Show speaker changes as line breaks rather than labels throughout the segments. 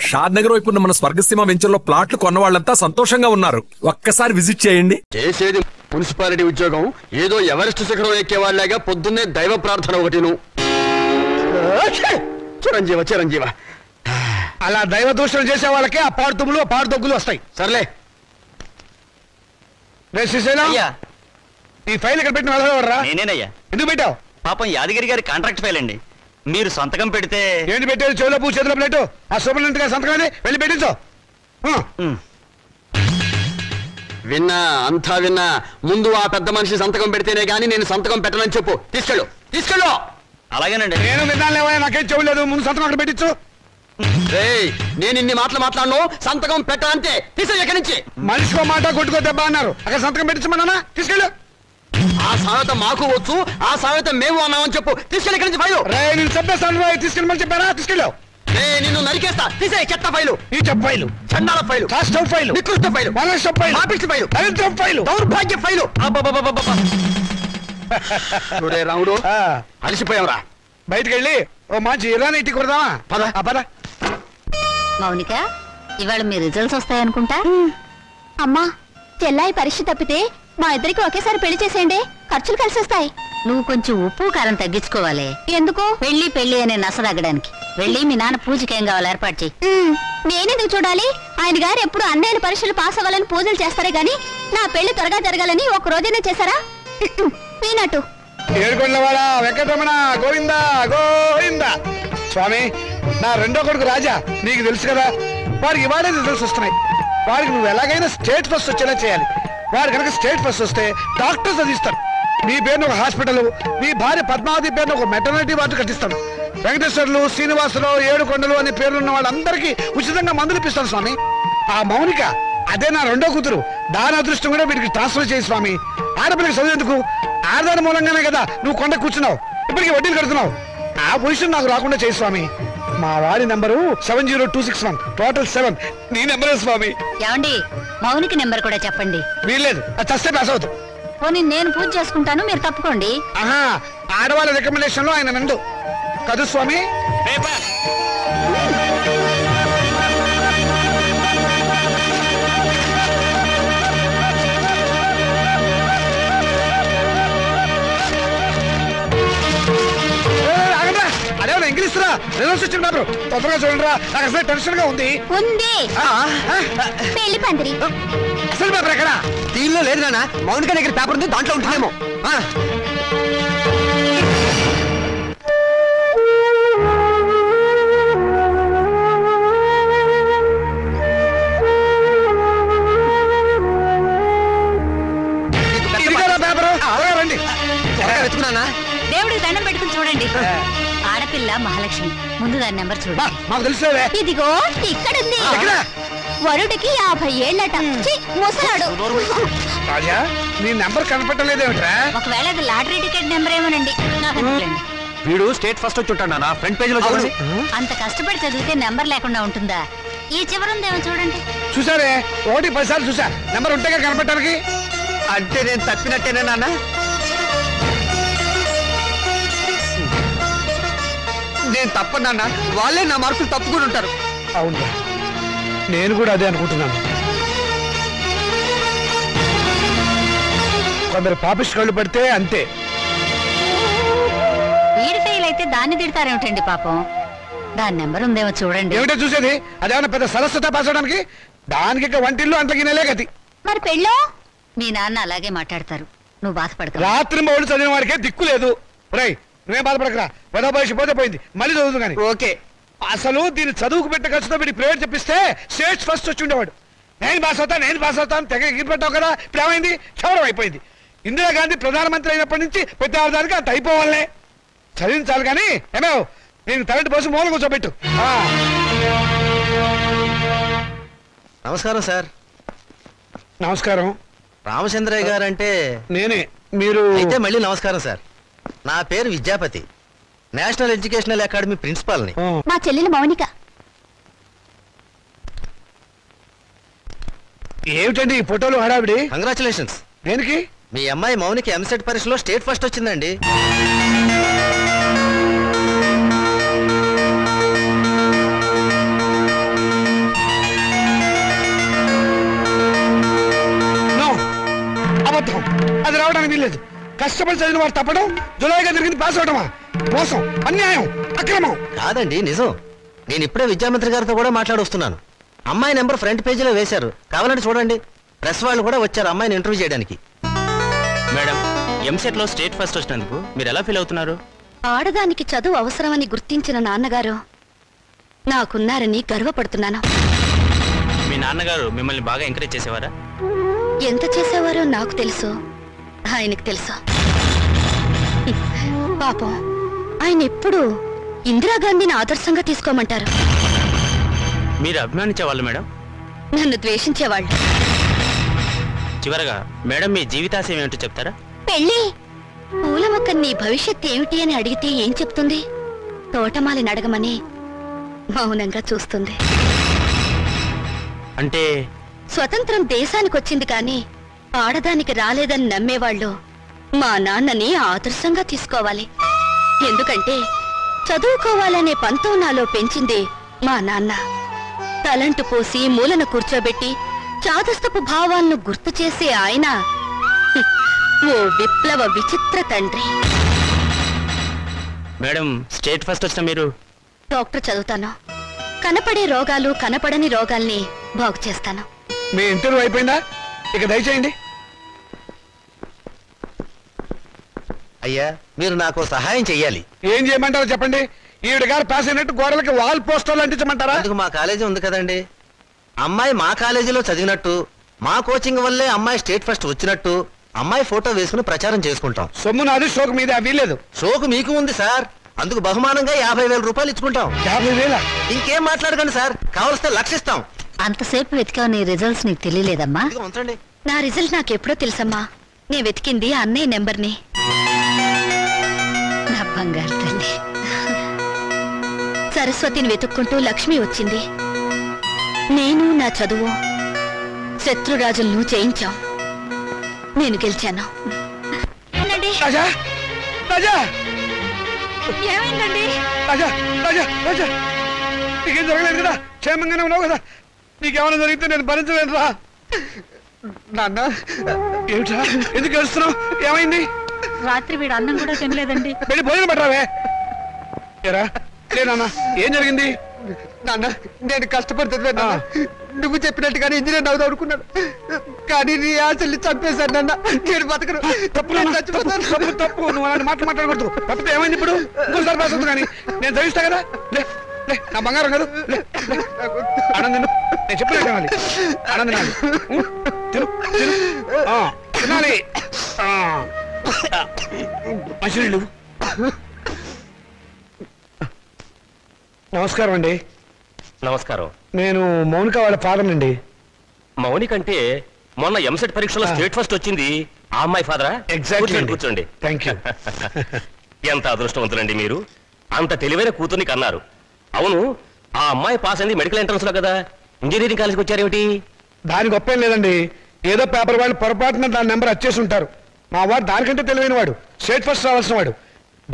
షాద్ నగర్ వైపు ఉన్న మన స్వర్గసీమ వెంచర్లో ప్లాట్లు కొన్న వాళ్ళంతా సంతోషంగా ఉన్నారు. ఒక్కసారి విజిట్ చేయండి.
చేసేది మున్సిపాలిటీ ఉద్యోగం, ఏదో ఎవరెస్ట్ శిఖరం ఎక్కేవాళ్ళగా పొద్దున్నే దైవ ప్రార్థన ఒకటిను. చిరంజీవ చిరంజీవ
అలా దైవ దూషణ చేసే వాళ్ళకి ఆ పాడుతుములు పాడుదొగ్గులు వస్తాయి.
సర్లే
ఈ ఫైల్ ఇక్కడ పెట్టిన వెళ్ళరా?
నేనేనయ్యా.
ఎందుకు పెట్టావు?
పాపం యాదగిరి గారి కాంట్రాక్ట్ ఫైల్ అండి. మీరు సంతకం పెడితే.
ఏంటి పెట్టేది? చెవులో పూ చేతిలో ప్లేటు. ఆ సూపరింటెండెంట్ గారి సంతకం వెళ్ళి పెట్టించు.
విన్నా, అంతా విన్నా. ముందు ఆ పెద్ద మనిషి సంతకం పెడితేనే గానీ నేను సంతకం పెట్టనని చెప్పు. తీసుకెళ్ళు.
అలాగేనండి.
నేను విన్నాలేవా, నాకేం చెవులేదు. ముందు సంతకం అక్కడ పెట్టించు.
నేను ఇన్ని మాటలు మాట్లాడను. సంతకం పెట్టాలంటే తీసే ఎక్కడి నుంచి.
మనిషికో మాట కొట్టుకో దెబ్బ అన్నారు. అక్కడ సంతకం పెట్టించమన్నా. తీసుకెళ్ళు.
ఆ సామెత మాకు వచ్చు, ఆ సామెత మేము అన్నామని చెప్పు. తీసుకెళ్ళి ఇక్కడి నుంచి ఫైలు.
నేను చెప్పేస్తాను. తీసుకెళ్ళమని చెప్పారా? తీసుకెళ్ళావు.
నిన్ను నరికేస్తా. తీసే చెత్త ఫైలు.
ఈ చెత్త ఫైలు,
చండాల ఫైలు,
కాస్టవ్ ఫైలు,
నికృష్ట ఫైలు,
మనస్సు ఫైలు,
ఆపిస్ట్ ఫైలు,
దరిద్రం ఫైలు,
దౌర్భాగ్య ఫైలు. చూడే రాముడు, అలసిపోయావురా.
బయటికి వెళ్ళి ఓ మంచి ఇరానీ ఇట్టి కొడదామా? పద.
మౌనిక, ఇవాళ మీ రిజల్ట్స్ వస్తాయనుకుంటా.
అమ్మా, చెల్లాయి పరీక్ష తప్పితే మా ఇద్దరికి ఒకేసారి పెళ్లి చేసేయండి. ఖర్చులు కలిసి వస్తాయి.
నువ్వు కొంచెం ఉప్పు కారం తగ్గించుకోవాలి.
ఎందుకు?
పెళ్లి అనే నసదగ్గడానికి. వెళ్ళి మీ నాన్న పూజకి ఏం కావాలి ఏర్పాటు చెయ్యి.
నేనెందుకు చూడాలి? ఆయన గారు ఎప్పుడు అన్నయ్యల పరీక్షలు పాస్ అవ్వాలని పూజలు చేస్తారే గాని నా పెళ్లి త్వరగా జరగాలని ఒక రోజైనా చేశారా? పీనట్టు.
ఏడుకొండలవాడ వెంకటరమణ గోవింద గోవింద. స్వామి, నా రెండో కొడుకు రాజా, నీకు తెలుసు కదా, వాడికి ఇవాళే రిజల్ట్స్ వస్తున్నాయి. వాడికి నువ్వు ఎలాగైనా స్టేట్ ఫస్ట్ వచ్చేలా చేయాలి. వాడు కనుక స్టేట్ ఫస్ట్ వస్తే డాక్టర్స్ చదివిస్తాడు. మీ పేరును ఒక హాస్పిటల్, మీ భార్య పద్మావతి పేరును ఒక మెటర్నిటీ వార్డు కట్టిస్తాడు. వెంకటేశ్వర్లు, శ్రీనివాసరావు, ఏడుకొండలు అనే పేర్లున్న వాళ్ళందరికీ ఉచితంగా మందులు ఇప్పిస్తాను స్వామి. ఆ మౌనిక, అదే నా రెండో కూతురు, దాని అదృష్టం కూడా వీడికి ట్రాన్స్ఫర్ చేయి స్వామి. ఆడపిల్లకి చదివేందుకు? ఆడదాని మూలంగానే కదా నువ్వు కొండ కూర్చున్నావు, ఇప్పటికీ వడ్డీలు కడుతున్నావు. ఆ పొజిషన్ నాకు రాకుండా చేయి స్వామి. మా వారి నెంబరు 70261, టోటల్ 7. నీ నెంబరే స్వామి.
ఏమండి, మౌనికి నెంబర్ కూడా చెప్పండి.
వీల్లేదు, అది చస్తే పాస్ అవుతావు.
పోనీ నేను పూజ చేసుకుంటాను, మీరు తప్పుకోండి.
ఆహా, ఆడవాళ్ళ రికమెండేషన్ లో ఆయన నందు కదు స్వామి. అదేమన్నా ఇంగ్లీష్ రా, రిజల్ట్స్ వచ్చిన పేపర్ తొందరగా చూడండి రా. నాకు అసలు టెన్షన్ గా ఉంది.
పెళ్లి పందిరి
అసలు పేపర్ ఎక్కడ?
దీనిలో లేదు నాన్న, మౌనిక దగ్గర పేపర్ ఉంది, దాంట్లో ఉంటుందేమో.
రండి,
వెతుకున్నానా?
దేవుడికి దండం పెట్టుకుని చూడండి. ఆడపిల్ల మహాలక్ష్మి, ముందు దాని నెంబర్ చూడండి.
మాకు తెలుసులే.
ఇదిగో ఇక్కడుంది. వరుడికి 50 ఏళ్ళట. ముసలాడు.
రాజా, నీ నెంబర్ కనపట్టలేదేమిట్రా?
ఒకవేళ అది లాటరీ టికెట్ నెంబర్ ఏమోనండి.
వీడు స్టేట్ ఫస్ట్ వచ్చి ఉంటాడు నా ఫ్రంట్ పేజ్ లో చూడండి.
అంత కష్టపడి చదివితే నెంబర్ లేకుండా ఉంటుందా? ఈ చివరుందేమో చూడండి.
చూసారే, 1 10 సార్లు చూసా. నెంబర్ ఉంటేగా కనపడటానికి.
అంటే నేను తప్పినట్టేనా నాన్న? నేను తప్పనన్నా, వాళ్ళే నా మార్కులు తప్పుకుని ఉంటారు.
అవును, నేను కూడా అదే అనుకుంటున్నాను. కొందరు పాపిస్ట్ కళ్ళు పడితే అంతే.
వీడి ఫెయిల్ అయితే దాన్ని తిడతారేమిటండి పాపం. దాని నెంబర్ ఉందేమో చూడండి.
ఏమిటో చూసేది? అదేమన్నా పెద్ద సరస్వత పాసడానికి? దానికి ఇక వంటిల్లు అంతకినలే గతి.
మరి పెళ్ళో?
మీ నాన్న అలాగే మాట్లాడతారు, నువ్వు బాధపడక.
రాత్రి మౌడు చదివిన వాడికే దిక్కు లేదు. రై, నువ్వేం బాధపడకరా. పెద్ద వయసు పోతే పోయింది, మళ్ళీ చదువుతుంది కానీ.
ఓకే.
అసలు దీన్ని చదువుకు పెట్టే ఖర్చుతో వీడి ప్రేయర్ చెప్పిస్తే స్టేట్ ఫస్ట్ వచ్చి ఉండేవాడు. నేను పాస్ అవుతాను తెగ ఎగిరిపెట్టావు కదా. ఇప్పుడు ఏమైంది? క్షౌరం అయిపోయింది. ఇందిరాగాంధీ ప్రధానమంత్రి అయినప్పటి నుంచి ప్రతి ఆడదానికి అంత అయిపోవాలనే. చదివించాలి కానీ ఏమేవ్, నేను తలంటి పోసి మూల కూర్చోబెట్టు.
నమస్కారం సార్.
నమస్కారం.
రామచంద్రయ్య గారు అంటే
నేనే. మీరు
అయితే మళ్ళీ నమస్కారం సార్. నా పేరు విద్యాపతి, నేషనల్ ఎడ్యుకేషనల్ అకాడమీ ప్రిన్సిపాల్ని.
మా చెల్లెలు మౌనిక.
ఏమిటండి ఈ ఫోటోలు హడావిడి?
కంగ్రాచులేషన్స్.
దేనికి?
మీ అమ్మాయి మౌనికి ఎంసెట్ పరీక్షలో స్టేట్ ఫస్ట్ వచ్చిందండి.
రావడానికి వీల్లేదు. కష్టపడి చదివిన వాడు తప్పడం, జులైగా జరిగింది పాస్ అవడమా? మోసం, అన్యాయం, అక్రమం.
కాదండి, నిజం. నేను ఇప్పుడే విద్యామంత్రి గారితో కూడా మాట్లాడొస్తున్నాను. అమ్మాయి నెంబర్ ఫ్రంట్ పేజీలో వేశారు, కావాలంటే చూడండి. ప్రెస్ వాళ్ళు కూడా వచ్చారు అమ్మాయిని ఇంటర్వ్యూ చేయడానికి.
మేడం, ఎంసెట్ లో స్టేట్ ఫస్ట్ వచ్చినందుకు మీరు ఎలా ఫీల్ అవుతున్నారు?
ఆడదానికి చదువు అవసరమని గుర్తించిన నాన్నగారు నాకున్నారని గర్వపడుతున్నాను.
మీ నాన్నగారు మిమ్మల్ని బాగా ఎంకరేజ్ చేసేవారా?
ఎంత చేసేవారో నాకు తెలుసు, ఆయనకు తెలుసు. పాపం ఆయన ఎప్పుడు ఇందిరాగాంధీని ఆదర్శంగా తీసుకోమంటారు.
మీరు అభిమానించేవాళ్ళు మేడం?
నన్ను ద్వేషించేవాళ్ళు.
చివరగా మేడం మీ జీవితాశయం ఏమిటో చెప్తారా?
పెళ్ళి. పూల మొక్క నీ భవిష్యత్ ఏమిటి అని అడిగితే ఏం చెప్తుంది? తోటమాలిని అడగమని మౌనంగా చూస్తుంది.
అంటే
స్వతంత్రం దేశానికి వచ్చింది కానీ ఆడదానికి రాలేదని నమ్మేవాళ్ళు మా నాన్నని ఆదర్శంగా తీసుకోవాలి. ఎందుకంటే చదువుకోవాలనే పంతం నాలో పెంచింది మా నాన్న. తలంటు పోసి మూలన కూర్చోబెట్టి చాదస్తపు భావాలను గుర్తు చేసే ఆయన ఓ విప్లవ విచిత్ర తండ్రి.
మేడం, స్టేట్ ఫస్ట్ వచ్చిన మీరు?
డాక్టర్ చదువుతాను. కనపడే రోగాలు, కనపడని రోగాల్ని బాగు చేస్తాను.
మీ ఇంటర్వ్యూ అయిపోయిందా? ఇక దయచేయండి.
అయ్యా, మీరు నాకు సహాయం చెయ్యాలి.
ఏం చేయమంటారో చెప్పండి. ఈవిడ గారు పాస్ అయినట్టు గోడలకి వాల్ పోస్టర్లు అంటించమంటారా?
అందుకు మా కాలేజీ ఉంది కదండి. అమ్మాయి మా కాలేజీలో చదివినట్టు, మా కోచింగ్ వల్లే అమ్మాయి స్టేట్ ఫస్ట్ వచ్చినట్టు అమ్మాయి ఫోటో వేసుకుని ప్రచారం చేసుకుంటాం.
సొమ్ము నాది, షోకు మీద వీలేదు.
షోకు మీకు ఉంది సార్, అందుకు బహుమానంగా 50,000 రూపాయలు ఇచ్చుకుంటాం.
50,000?
ఇంకేం మాట్లాడకండి సార్, కావలిస్తే లక్షిస్తాం.
అంతసేపు వెతికావు, నీ రిజల్ట్స్ నీకు తెలియలేదమ్మా?
ఇదిగో ఉంచండి.
నా రిజల్ట్ నాకెప్పుడో తెలుసమ్మా. నే వెతికింది అన్నయ్య నెంబర్ని.
నా బంగారు తల్లి.
సరస్వతిని వెతుక్కుంటూ లక్ష్మి వచ్చింది. నేను నా చదువు శత్రురాజులను జయించాం. నేను గెలిచాను.
రాజా, రాజా,
ఏమైందండి?
రాజా, రాజా, రాజా, నీకేం జరగలేదు కదా? క్షేమంగానే ఉన్నావు కదా? నీకేమైనా జరిగితే నేను భరించలేను రా. నాన్న, ఏమిట్రా ఎందుకు ఏడుస్తున్నావు? ఏమైంది?
రాత్రి వీడు అన్నం కూడా తినలేదండి.
వెళ్ళి భోజనం పెట్టరావే. ఏరా లేనా, ఏం జరిగింది?
నాన్న, నేను కష్టపడి చదివాను. నువ్వు చెప్పినట్టుగానే ఇంజనీర్ అవుదాం అనుకున్నాను, కానీ నీ ఆశల్ని చంపేశాను నాన్న. నేను బతకను.
తప్పు తప్పు, నువ్వు అలాంటి మాటలు మాట్లాడకూడదు. తప్పితే ఏమైంది ఇప్పుడు? ఇంకోసారి పాస్ అవుతుంది కానీ నేను చదివిస్తా కదా. లే లే, నా బంగారం కాదు. లే లే, ఆనందను నేను చెప్పినట్టు తినాలి. ఆనంద తినాలి. తిను తిను, తినాలి. మంచినీళ్ళు. నమస్కారం అండి.
నమస్కారం.
నేను మౌనిక వాళ్ళ ఫాదర్ అండి.
మౌనిక అంటే మొన్న ఎంసెట్ పరీక్షలో స్టేట్ ఫస్ట్ వచ్చింది ఆ అమ్మాయి ఫాదరా?
ఎగ్జాక్ట్లీ.
కూర్చోండి.
Thank you.
ఎంత అదృష్టవంతులండి మీరు, అంత తెలివైన కూతుర్ని కన్నారు. అవును, ఆ అమ్మాయి పాస్ అయింది మెడికల్ ఎంట్రన్స్ లో కదా, ఇంజనీరింగ్ కాలేజ్కి వచ్చారేమిటి?
దాని గొప్ప ఏం లేదండి. ఏదో పేపర్ వాళ్ళు పొరపాటున దాని నెంబర్ వచ్చేసి ఉంటారు. మా వాడు దానికంటే తెలివైన వాడు, స్టేట్ ఫస్ట్ రావాల్సిన వాడు.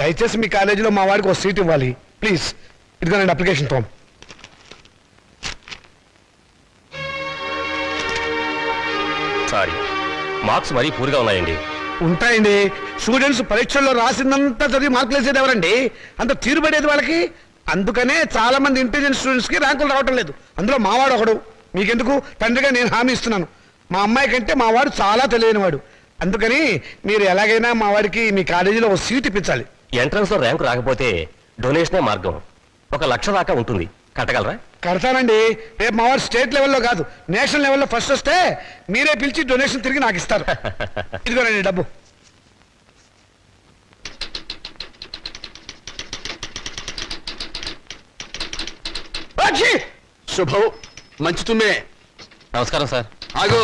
దయచేసి మీ కాలేజీలో మా వాడికి ఒక సీట్ ఇవ్వాలి ప్లీజ్. ఇదిగోనండి అప్లికేషన్ ఫామ్.
సారీ, మార్క్స్ మరీ పూర్గా ఉన్నాయండి.
ఉంటాయండి. స్టూడెంట్స్ పరీక్షల్లో రాసిందంతా చదివి మార్కులు వేసేది ఎవరండి? అంత తీరుబడేది వాళ్ళకి. అందుకనే చాలా మంది ఇంటెలిజెంట్ స్టూడెంట్స్ కి ర్యాంకులు రావటం లేదు. అందులో మావాడు ఒకడు. మీకెందుకు, తండ్రిగా నేను హామీ ఇస్తున్నాను. మా అమ్మాయి కంటే మా వాడు చాలా తెలియనివాడు. అందుకని మీరు ఎలాగైనా మా వాడికి మీ కాలేజీలో ఒక సీట్ ఇప్పించాలి.
ఎంట్రన్స్ లో ర్యాంకు రాకపోతే డొనేషనే మార్గం. 1,00,000 దాకా ఉంటుంది, కట్టగలరా?
కడతానండి. రేపు మా వాడు స్టేట్ లెవెల్లో కాదు, నేషనల్ లెవెల్లో ఫస్ట్ వస్తే మీరే పిలిచి డొనేషన్ తిరిగి నాకు ఇస్తారు. ఇదిగోనండి డబ్బు.
శుభం. మంచి తుమ్మే.
నమస్కారం సార్.
ఆగు.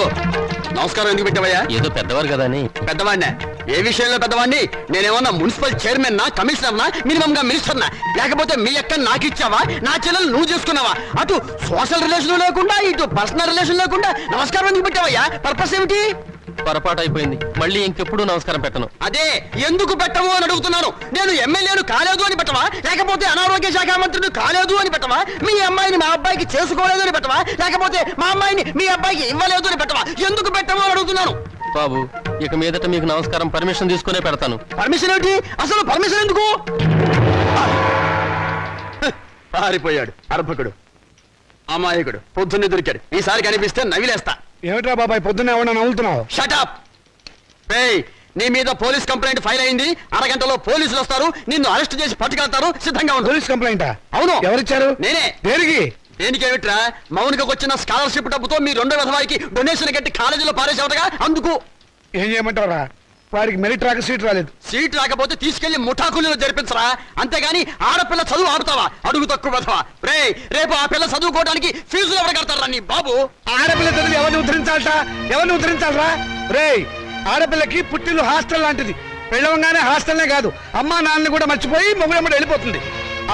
నమస్కారం ఎందుకు పెట్టావయ్యా?
ఏదో పెద్దవారు కదా అని.
పెద్దవాడినా? ఏ విషయంలో పెద్దవాడిని? నేనేమన్నా మున్సిపల్ చైర్మన్ నా, కమిషనర్ నా, మినిమం గా మినిస్టర్ నా? లేకపోతే మీ అక్క నాకు ఇచ్చావా? నా చెల్లెలు నువ్వు చేసుకున్నావా? అటు సోషల్ రిలేషన్ లేకుండా, ఇటు పర్సనల్ రిలేషన్ లేకుండా నమస్కారం ఎందుకు పెట్టావయ్యా? పర్పస్ ఏమిటి?
పొరపాటు అయిపోయింది, మళ్ళీ ఇంకెప్పుడు నమస్కారం పెట్టను.
అదే ఎందుకు పెట్టవు అని అడుగుతున్నాను. నేను ఎమ్మెల్యేను కాలేదు అని పెట్టవా? లేకపోతే అనారోగ్య శాఖ మంత్రిని కాలేదు అని పెట్టవా? మీ అమ్మాయిని మా అబ్బాయికి చేసుకోలేదు అని పెట్టవా? లేకపోతే మా అమ్మాయిని మీ అబ్బాయికి ఇవ్వలేదు అని పెట్టవా? ఎందుకు పెట్టవు అని అడుగుతున్నాను.
బాబు ఇక మీదట మీకు నమస్కారం పర్మిషన్ తీసుకునే పెడతాను.
పర్మిషన్ ఏమిటి? అసలు పర్మిషన్ ఎందుకు? పారిపోయాడు అర్భకుడు, అమాయకుడు, పొద్దున్నే దొరికాడు. ఈసారి కనిపిస్తే నవిలేస్తా.
ఏమిట్రా బాబాయ్ పొద్దున్న ఏమన్నా నవ్వుతున్నావు?
షటప్! నీ మీద పోలీస్ కంప్లైంట్ ఫైల్ అయింది. అరగంటలో పోలీసులు వస్తారు, నిన్ను అరెస్ట్ చేసి పట్టుకెళ్తారు. సిద్ధంగా ఉండు.
పోలీస్ కంప్లైంటా?
అవును.
ఎవరిచ్చారు?
నేనే.
దేనికి?
దేనికేమిట్రా, మౌనికకు వచ్చిన స్కాలర్షిప్ డబ్బుతో మీ రెండో విధవారికి డొనేషన్ కట్టి కాలేజీలో పారేసేవటగా. అందుకు
ఏం చేయమంటారా? వాడికి మెరిట్ రాక సీట్ రాలేదు.
సీట్ రాకపోతే తీసుకెళ్లి ముఠాకులీలో జరిపించరా, అంతేగాని ఆడపిల్ల చదువు ఆపుతావా? అడుగు తక్కువ విధవా. రేపు ఆ పిల్ల చదువుకోవడానికి ఫీజులు ఎవరు కడతారా నీ బాబు?
ఆడపిల్ల చదువు ఎవరిని ఉద్ధరించాలట? ఎవరిని ఉద్ధరించాలరా? ఆడపిల్లకి పుట్టిల్లు హాస్టల్ లాంటిది. పెళ్ళవంగానే హాస్టల్నే కాదు, అమ్మా నాన్నని కూడా మర్చిపోయి మొగుడమ్మడు వెళ్ళిపోతుంది.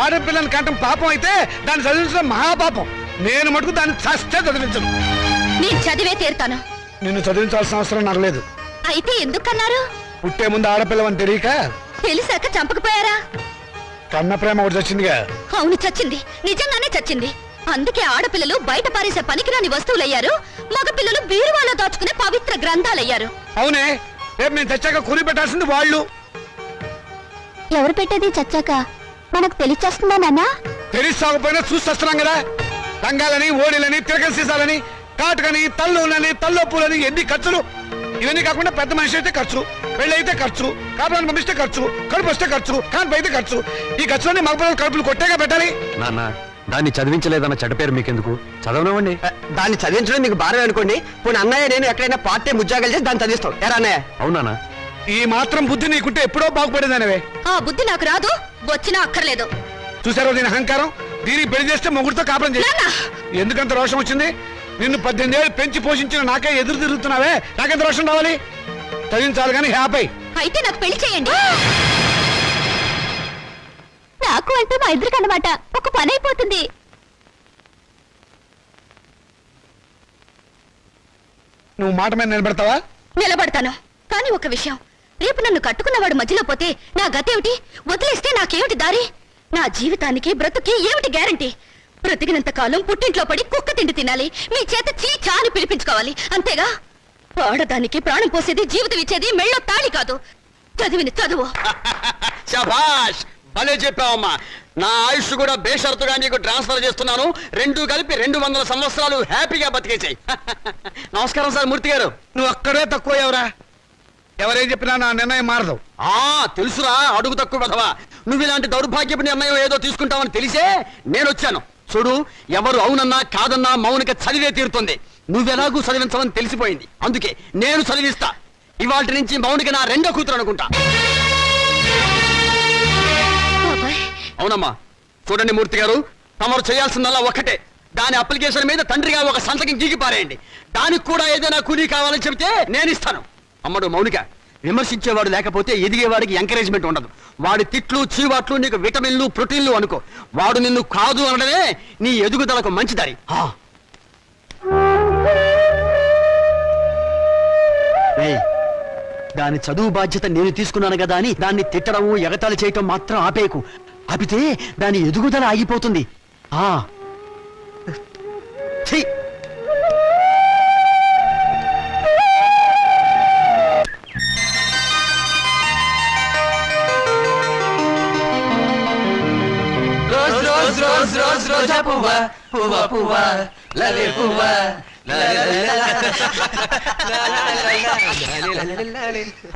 ఆడపిల్లని కంటం పాపం అయితే దాన్ని చదివించడం మహాపాపం. నేను మటుకు దాన్ని చస్తే చదివించను.
నేను చదివే తీరుతాను.
నిన్ను చదివించాల్సిన అవసరం నాకు లేదు.
అయితే ఎందుకన్నారు?
పుట్టే ముందు ఆడపిల్లవని తెలియక.
తెలిసాక చంపకపోయారా?
కన్న ప్రేమ ఒకటి చచ్చిందిగా.
అవును, చచ్చింది. నిజంగానే చచ్చింది. అందుకే ఆడపిల్లలు బయట పారేసే పనికిరాని వస్తువులయ్యారు, మగపిల్లలు బీరువాలో దాచుకునే పవిత్ర గ్రంథాలయ్యారు.
అవునే, రేపు నేను చచ్చాక కూలి పెట్టాల్సింది వాళ్ళు.
ఎవరు పెట్టేది చచ్చాక మనకు తెలిచేస్తుందా నాన్న?
తెలిసాకపోయినా చూస్తున్నాం కదా. రంగాలని, ఓడిలని, తిరగల సీసాలని, కాటుకని, తల్లులని, తల్లొప్పులని, ఎన్ని ఖర్చులు. ఇవన్నీ కాకుండా పెద్ద మనిషి అయితే ఖర్చు, పెళ్లి అయితే ఖర్చు, కాపురాన్ని పంపిస్తే ఖర్చు, కడుపు వస్తే ఖర్చు, కాన్పు అయితే ఖర్చు. ఈ ఖర్చులన్నీ మగపిల్లలు కడుపులు కొట్టేగా పెట్టాలి.
నాన్న, దాన్ని చదివించలేదన్న చెడ్డ పేరు మీకెందుకు? చదవనివ్వండి.
దాన్ని చదివించడం మీకు భారం అనుకోండి. పోనీ అన్నయ్య నేను ఎక్కడైనా పార్ట్ టైం ఉద్యోగాలు చేసి దాన్ని చదివిస్తాం. ఎరా అన్నయ్య?
అవునా?
ఈ మాత్రం బుద్ధి నీకుంటే ఎప్పుడో బాగుపడేదానివే.
ఆ బుద్ధి నాకు రాదు, వచ్చినా అక్కర్లేదు.
చూసారో దీని అహంకారం? దీనికి పెళ్లి చేస్తే మొగుడితో కాపురం చేసి ఎందుకంత రోషం వచ్చింది? నిన్ను 18 ఏళ్ళు పెంచి పోషించిన నాకే ఎదురు తిరుగుతున్నావే, నాకెంత రోషం రావాలి? చదివించాలి కానీ హ్యాపీ.
అయితే నాకు పెళ్లి చేయండి. నాకు అంటే మా ఇద్దరికి అన్నమాట ఒక పని అయిపోతుంది.
నువ్వు మాట మీద నిలబెడతావా?
నిలబడతాను. కానీ ఒక విషయం, రేపు నన్ను కట్టుకున్నవాడు మధ్యలో పోతే నా గతేమిటి? వదిలేస్తే నాకేమిటి దారి? నా జీవితానికి బ్రతుకి ఏమిటి గ్యారంటీ? బ్రతికినంత కాలం పుట్టింట్లో పడి కుక్క తిండి తినాలి, మీ చేత చీచా అని పిలిపించుకోవాలి, అంతేగా? ఆడదానికి ప్రాణం పోసేది, జీవితం ఇచ్చేది మెళ్ళో తాళి కాదు, చదివిన చదువు.
శభాష్, భలే చెప్పావమ్మా. నా ఆయుష్ కూడా బేషరతుగా నీకు ట్రాన్స్ఫర్ చేస్తున్నాను. రెండు కలిపి 200 సంవత్సరాలు హ్యాపీగా బతికేసాయి. నమస్కారం సార్ మూర్తి గారు.
నువ్వు అక్కడే తక్కువ ఎవరా? ఎవరేం చెప్పినా నా నిర్ణయం మారదు.
తెలుసురా, అడుగు తక్కువ కదవా. నువ్వు ఇలాంటి దౌర్భాగ్యపు నిర్ణయం ఏదో తీసుకుంటావని తెలిసే నేను వచ్చాను. చూడు, ఎవరు అవునన్నా కాదన్నా మౌనిక చదివే తీరుతుంది. నువ్వెలాగూ చదివించవని తెలిసిపోయింది, అందుకే నేను చదివిస్తా. ఇవాళ నుంచి మౌనిక నా రెండో కూతురు అనుకుంటా. అవునమ్మా. చూడండి మూర్తి గారు, తమరు చేయాల్సిందల్లా ఒక్కటే. దాని అప్లికేషన్ మీద తండ్రిగా ఒక సంతకం గీకి పారేయండి. దానికి కూడా ఏదైనా కూలీ కావాలని చెబితే నేను ఇస్తాను. అమ్మడు మౌనిక, విమర్శించేవాడు లేకపోతే ఎదిగేవాడికి ఎంకరేజ్మెంట్ ఉండదు. వాడి తిట్లు, చీవాట్లు నీకు విటమిన్లు, ప్రోటీన్లు అనుకో. వాడు నిన్ను కాదు అనడమే నీ ఎదుగుదలకు మంచి దారి. దాని చదువు బాధ్యత నేను తీసుకున్నాను కదా అని దాన్ని తిట్టడము, ఎగతాళి చేయటం మాత్రం ఆపేకు. ఆపితే దాని ఎదుగుదల ఆగిపోతుంది.
రోజా పువ్వా పువ్వా పువ్వా లలే పువ్వా.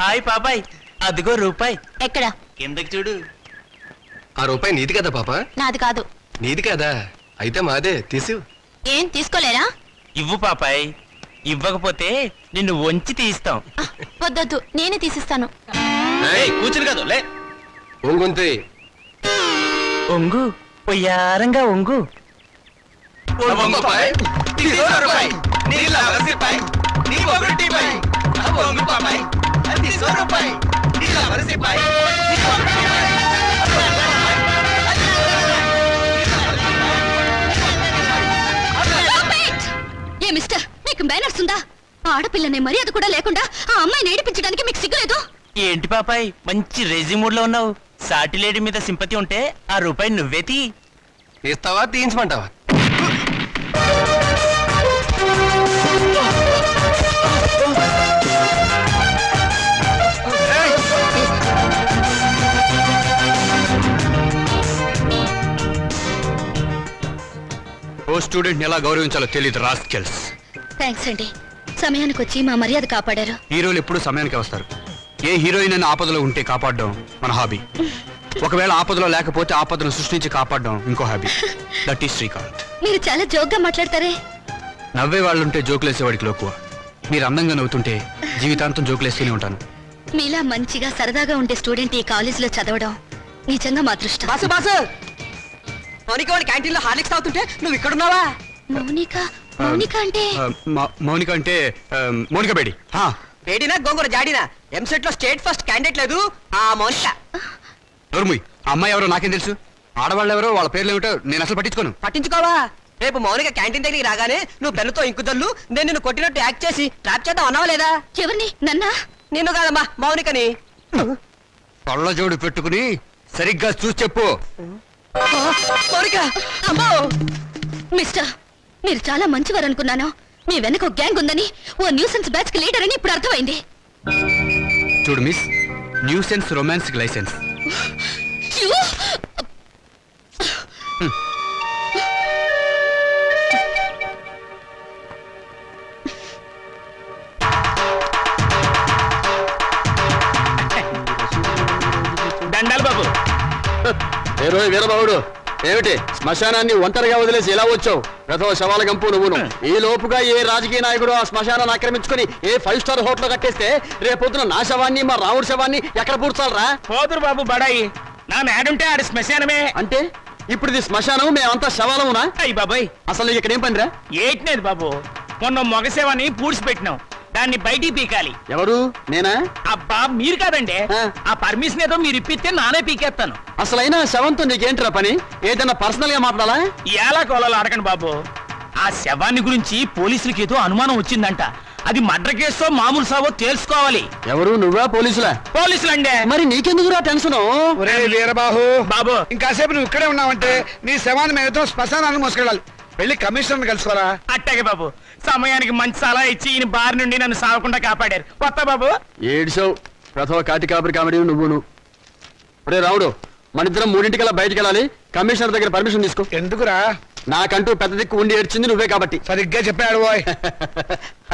హాయ్ పాపాయ్, అదిగో రూపాయి.
ఎక్కడ?
కిందకి చూడు.
ఆ రూపాయి నీది కదా పాప?
నాది కాదు.
నీది కదా? అయితే మాదే, తీసు.
ఏం తీసుకోలేరా?
ఇవ్వు పాపాయ్, ఇవ్వకపోతే నిన్ను వంచి తీస్తాం.
వద్దొద్దు, నేనే తీసిస్తాను.
కూర్చుని కాదు లే.
ఒంగుంతే.
ఒంగు, పొయ్యారంగా ఒంగు.
ఏ మిస్టర్, మీకు మేనర్స్ ఉందా? ఆడపిల్లనే మర్యాద కూడా లేకుండా ఆ అమ్మాయిని ఏడిపించడానికి మీకు సిగ్గులేదు?
ఏంటి పాపాయ్, మంచి రెజ్యూమూడ్ లో ఉన్నావు. సాటి లేడీ మీద సింపతి ఉంటే ఆ రూపాయి నువ్వే తీ.
తీస్తావా, తీయించమంటావా?
స్టూడెంట్ ఎలా గౌరవించాలో తెలియదు రాస్కెల్స్.
థ్యాంక్స్ అండి, సమయానికి వచ్చి మా మర్యాద కాపాడారు.
హీరోలు ఎప్పుడు సమయానికి వస్తారు. ఏ హీరోయిన్ అని ఆపదలో ఉంటే కాపాడడం మన హాబీ. ఒకవేళ ఆపదలో లేకపోతే ఆపదను సృష్టించి కాపాడడం ఇంకో హాబీ. That is Srikanth.
మీరు చాలా జోక్గా మాట్లాడతారే.
నవ్వే వాళ్ళుంటే జోకులేసేవాడికి లోకువ. మీరు అందంగా నవ్వుతుంటే జీవితాంతం జోకులేస్తూనే ఉంటాను.
మీలా మంచిగా సరదాగా ఉండే స్టూడెంట్ ఈ కాలేజీలో చదవడం నిజంగా మా అదృష్టం.
బాసు బాసు, మౌనిక వాళ్ళ క్యాంటీన్ లో హార్లిక్స్ తాగుతుంటే నువ్వు ఇక్కడున్నావా?
మౌనిక మౌనిక అంటే
మౌనిక అంటే మౌనిక బేడి.
వేడినా గోంగూర జాడినా ఎంసెట్ లో స్టేట్ ఫస్ట్ క్యాండిడేట్ లేదు ఆ మౌనిక.
నోర్ముయ్, ఆ అమ్మాయి ఎవరో నాకేం తెలుసు. ఆడవాళ్ళు ఎవరో వాళ్ళ పేర్లు ఏమిటో నేను అసలు పట్టించుకోను.
పట్టించుకోవా? రేపు మౌనిక క్యాంటీన్ దగ్గరికి రాగానే నువ్వు పెన్నుతో ఇంకుదల్లు నేను నిన్ను కొట్టినట్టు యాక్ట్ చేసి ట్రాప్ చేద్దాం అన్నావా లేదా?
ఎవరిని? నన్నా?
నిన్ను కాదమ్మా, మౌనికని.
కళ్ళజోడు పెట్టుకుని సరిగ్గా చూసి చెప్పు.
మౌనిక అమ్మో!
మిస్టర్, మీరు చాలా మంచివారు అనుకున్నాను. మీ వెనక ఒక గ్యాంగ్ ఉందని, ఓ న్యూసెన్స్ బ్యాచ్ కి లీడర్ అని ఇప్పుడు అర్థమైంది.
చూడు మిస్, న్యూసెన్స్ రొమాన్స్ లైసెన్స్.
దండాలు బాబు.
వీరబాబుడు, ఏమిటి శ్మశానాన్ని ఒంటరిగా వదిలేసి ఎలా వచ్చావు? ప్రథమ శవాల గంపు నువ్వును. ఈ లోపుగా ఏ రాజకీయ నాయకుడు ఆ శ్మశానాన్ని ఆక్రమించుకుని ఏ 5 స్టార్ హోటల్ కట్టేస్తే రేపొద్దున నా శవాన్ని మా రావుడి శవాన్ని ఎక్కడ పూడ్చాలరా?
పోదురు బాబు బడాయి, నా మేడుంటే ఆడి శ్మశానమే.
అంటే ఇప్పుడు ఇది శ్మశానం, మేమంతా శవాలమునా?
అయ్యి బాబాయ్,
అసలు ఇక్కడ ఏం పనిరా?
ఏట్లేదు బాబు, మొన్న మొగసేవని పూడ్చిపెట్టినాం, దాన్ని బయటికి పీకాలి.
ఎవరు? నేనా?
అబ్బా మీరు కాదండి, ఆ పర్మిషన్ ఏదో మీరు ఇప్పిస్తే నానే పీకేస్తాను.
అసలైనా శవంతో నీకేంట్రా పని? ఏదైనా పర్సనల్ గా మాట్లాడాలా?
ఎలా కోలాలో అడగండి బాబు. ఆ శవాన్ని గురించి పోలీసులకి ఏదో అనుమానం వచ్చిందంట. అది మర్డర్ కేసో మామూలు సావో తెలుసుకోవాలి.
ఎవరు? నువ్వా? పోలీసులా?
పోలీసులండి.
మరి నీకెందుకురా టెన్షన్?
వీరబాహు
బాబు,
ఇంకాసేపు నువ్వు ఇక్కడే ఉన్నావంటే నీ శవాన్ని మేమతో శ్మశానాన్ని మోసుకెళ్ళాలి. వెళ్ళి కమిషనర్ కలుసుకోరా.
అట్టాగే బాబు, సమయానికి మంచి సలహా ఇచ్చి ఈయన బారి నుండి నన్ను సాగకుండా కాపాడారు. కొత్త బాబు.
ఏడ్చావు. ప్రథమ కాటి కాపరి కామెడీ నువ్వును. ఒరే రావుడు, మనిద్దరం 3:00 బయటికి వెళ్ళాలి. కమిషనర్ దగ్గర పర్మిషన్ తీసుకో.
ఎందుకురా?
నాకంటూ పెద్ద దిక్కు ఉండి ఏడ్చింది నువ్వే కాబట్టి.
సరిగ్గా చెప్పాడు బాయ్.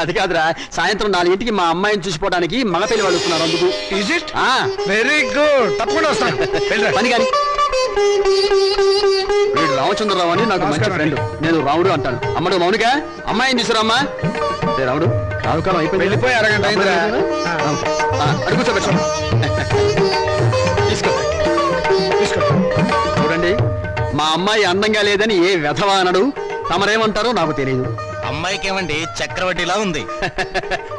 అది కాదురా, సాయంత్రం 4:00కి మా అమ్మాయిని చూసిపోవడానికి మగ పెళ్లి వాళ్ళు వస్తున్నారు. అందుకు.
Is it? వెరీ గుడ్, తప్పకుండా వస్తాను.
పని కానీ. వీడు రామచంద్రరావు అని నాకు మంచి ఫ్రెండ్. నేను రావుడు అంటాను. అమ్మడు మౌనిక, అమ్మాయిని తీసుకురామ్మా. రావుడు, రావుకాలం అయిపోయింది.
వెళ్ళిపోయి అరగంట అయిందిరా.
అడుగు తీసుకో తీసుకో. చూడండి, మా అమ్మాయి అందంగా లేదని ఏ వెధవా అనడు. తమరేమంటారో నాకు తెలియదు.
అమ్మాయికి ఏమండి చక్రవడ్డీలా ఉంది.